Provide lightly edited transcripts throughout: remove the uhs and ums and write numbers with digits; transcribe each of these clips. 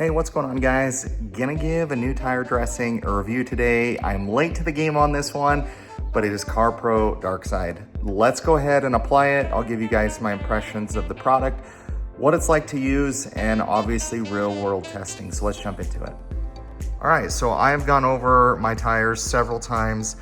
Hey, what's going on, guys? Gonna give a new tire dressing a review today. I'm late to the game on this one, but it is Carpro DarkSide. Let's go ahead and apply it. I'll give you guys my impressions of the product, what it's like to use, and obviously real world testing. So let's jump into it. All right, so I've gone over my tires several times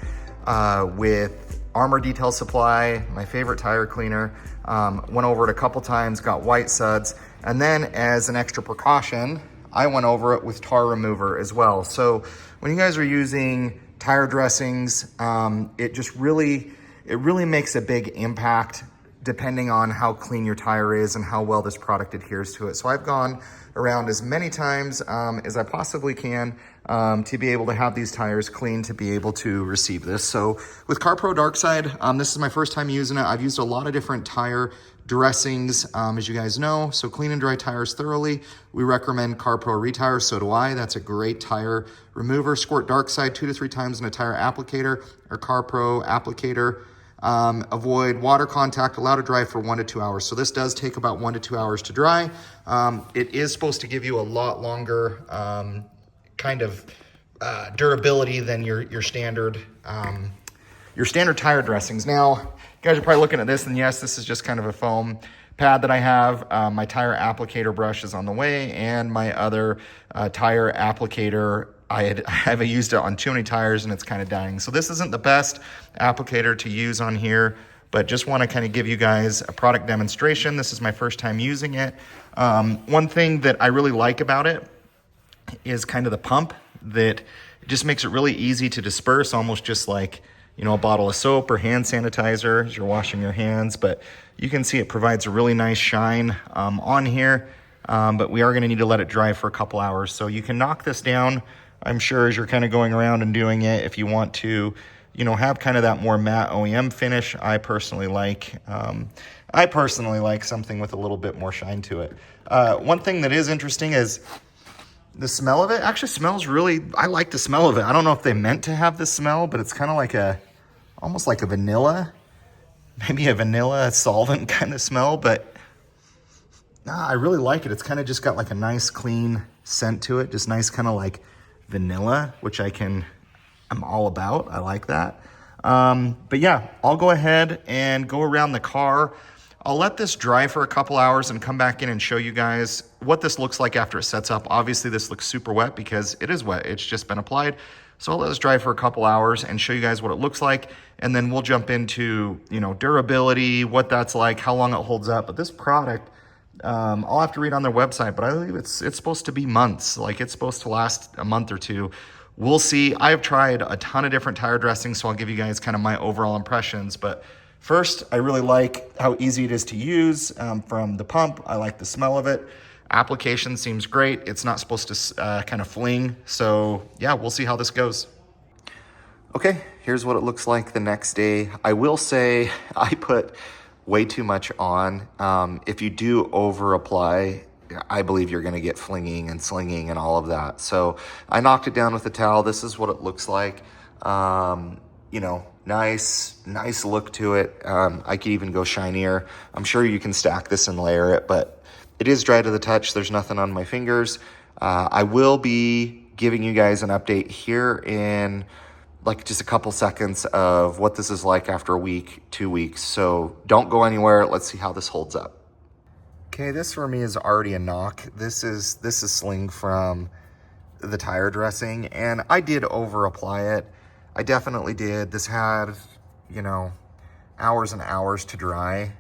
with Armor Detail Supply, my favorite tire cleaner. Went over it a couple times, got white suds, and then as an extra precaution, I went over it with tar remover as well. So when you guys are using tire dressings, it really makes a big impact depending on how clean your tire is and how well this product adheres to it. So I've gone around as many times as I possibly can to be able to have these tires clean to be able to receive this. So with Carpro DarkSide, this is my first time using it. I've used a lot of different tire dressings, as you guys know. So clean and dry tires thoroughly. We recommend Carpro Retire, so do I. That's a great tire remover. Squirt DarkSide 2 to 3 times in a tire applicator or Carpro applicator. Avoid water contact, allow to dry for 1 to 2 hours. So this does take about 1 to 2 hours to dry. It is supposed to give you a lot longer durability than your standard tire dressings. Now, you guys are probably looking at this, and yes, this is just kind of a foam pad that I have. My tire applicator brush is on the way, and my other tire applicator, I haven't used it on too many tires and it's kind of dying. So this isn't the best applicator to use on here, but just want to kind of give you guys a product demonstration. This is my first time using it. One thing that I really like about it is kind of the pump that just makes it really easy to disperse, almost just like, you know, a bottle of soap or hand sanitizer as you're washing your hands. But you can see it provides a really nice shine on here, but we are going to need to let it dry for a couple hours. So you can knock this down, I'm sure, as you're kind of going around and doing it. If you want to, you know, have kind of that more matte OEM finish, I personally like something with a little bit more shine to it. One thing that is interesting is the smell of it. Actually smells really, I like the smell of it. I don't know if they meant to have this smell, but it's kind of like almost like a vanilla, maybe a vanilla solvent kind of smell, but I really like it. It's kind of just got like a nice clean scent to it, just nice kind of like vanilla, which I'm all about. I like that. But yeah, I'll go ahead and go around the car. I'll let this dry for a couple hours and come back in and show you guys what this looks like after it sets up. Obviously this looks super wet because it is wet. It's just been applied. So I'll let this dry for a couple hours and show you guys what it looks like. And then we'll jump into, you know, durability, what that's like, how long it holds up. But this product, I'll have to read on their website, but I believe it's supposed to be months. Like it's supposed to last a month or two. We'll see. I've tried a ton of different tire dressings, so I'll give you guys kind of my overall impressions. But first, I really like how easy it is to use from the pump. I like the smell of it. Application seems great. It's not supposed to kind of fling. So yeah, we'll see how this goes. Okay, here's what it looks like the next day. I will say I put way too much on. If you do over apply, I believe you're going to get flinging and slinging and all of that. So I knocked it down with a towel. This is what it looks like. You know, nice look to it. I could even go shinier. I'm sure you can stack this and layer it, but it is dry to the touch. There's nothing on my fingers. I will be giving you guys an update here in like just a couple seconds of what this is like after a week, 2 weeks. So don't go anywhere. Let's see how this holds up. Okay, this for me is already a knock. This is sling from the tire dressing, and I did over apply it. I definitely did. This had, you know, hours and hours to dry,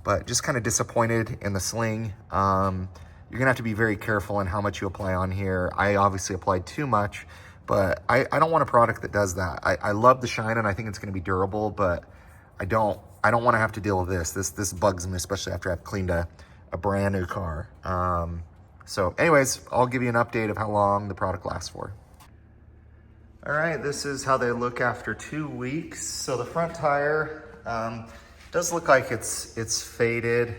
but just kind of disappointed in the sling. You're gonna have to be very careful in how much you apply on here. I obviously applied too much, but I don't want a product that does that. I love the shine and I think it's gonna be durable, but I don't want to have to deal with this. This bugs me, especially after I've cleaned a brand new car. So anyways, I'll give you an update of how long the product lasts for. All right, this is how they look after 2 weeks. So the front tire does look like it's faded.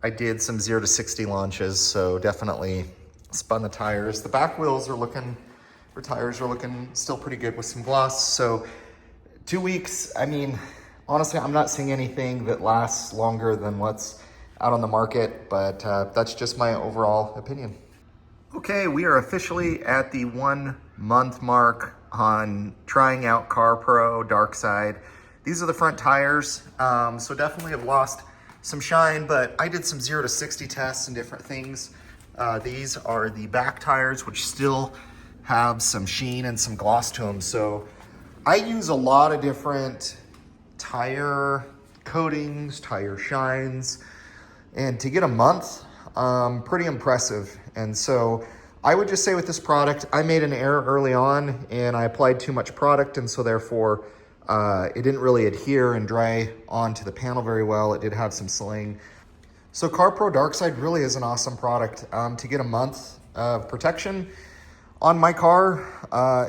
I did some 0 to 60 launches, so definitely spun the tires. The back wheels tires are looking still pretty good with some gloss. So 2 weeks, I mean, honestly, I'm not seeing anything that lasts longer than what's out on the market, but that's just my overall opinion. Okay, we are officially at the 1 month mark on trying out Carpro DarkSide. These are the front tires, so definitely have lost some shine, but I did some 0 to 60 tests and different things. These are the back tires, which still have some sheen and some gloss to them. So I use a lot of different tire coatings, tire shines, and to get a month, pretty impressive. And so I would just say with this product, I made an error early on and I applied too much product, and so therefore it didn't really adhere and dry onto the panel very well. It did have some sling. So Carpro DarkSide really is an awesome product. To get a month of protection on my car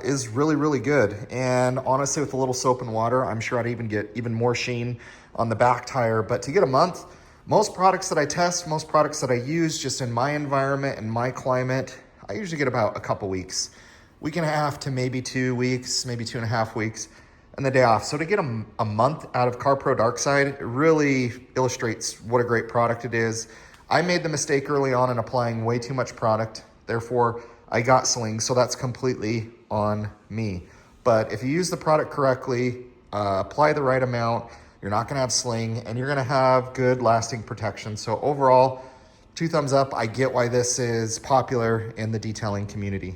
is really, really good. And honestly, with a little soap and water, I'm sure I'd even get even more sheen on the back tire. But to get a month, most products that I test, most products that I use just in my environment and my climate, I usually get about a couple weeks. Week and a half to maybe 2 weeks, maybe 2.5 weeks, and the day off. So to get a month out of Carpro DarkSide, it really illustrates what a great product it is. I made the mistake early on in applying way too much product. Therefore, I got slings, so that's completely on me. But if you use the product correctly, apply the right amount, you're not gonna have sling, and you're gonna have good lasting protection. So overall, 2 thumbs up. I get why this is popular in the detailing community.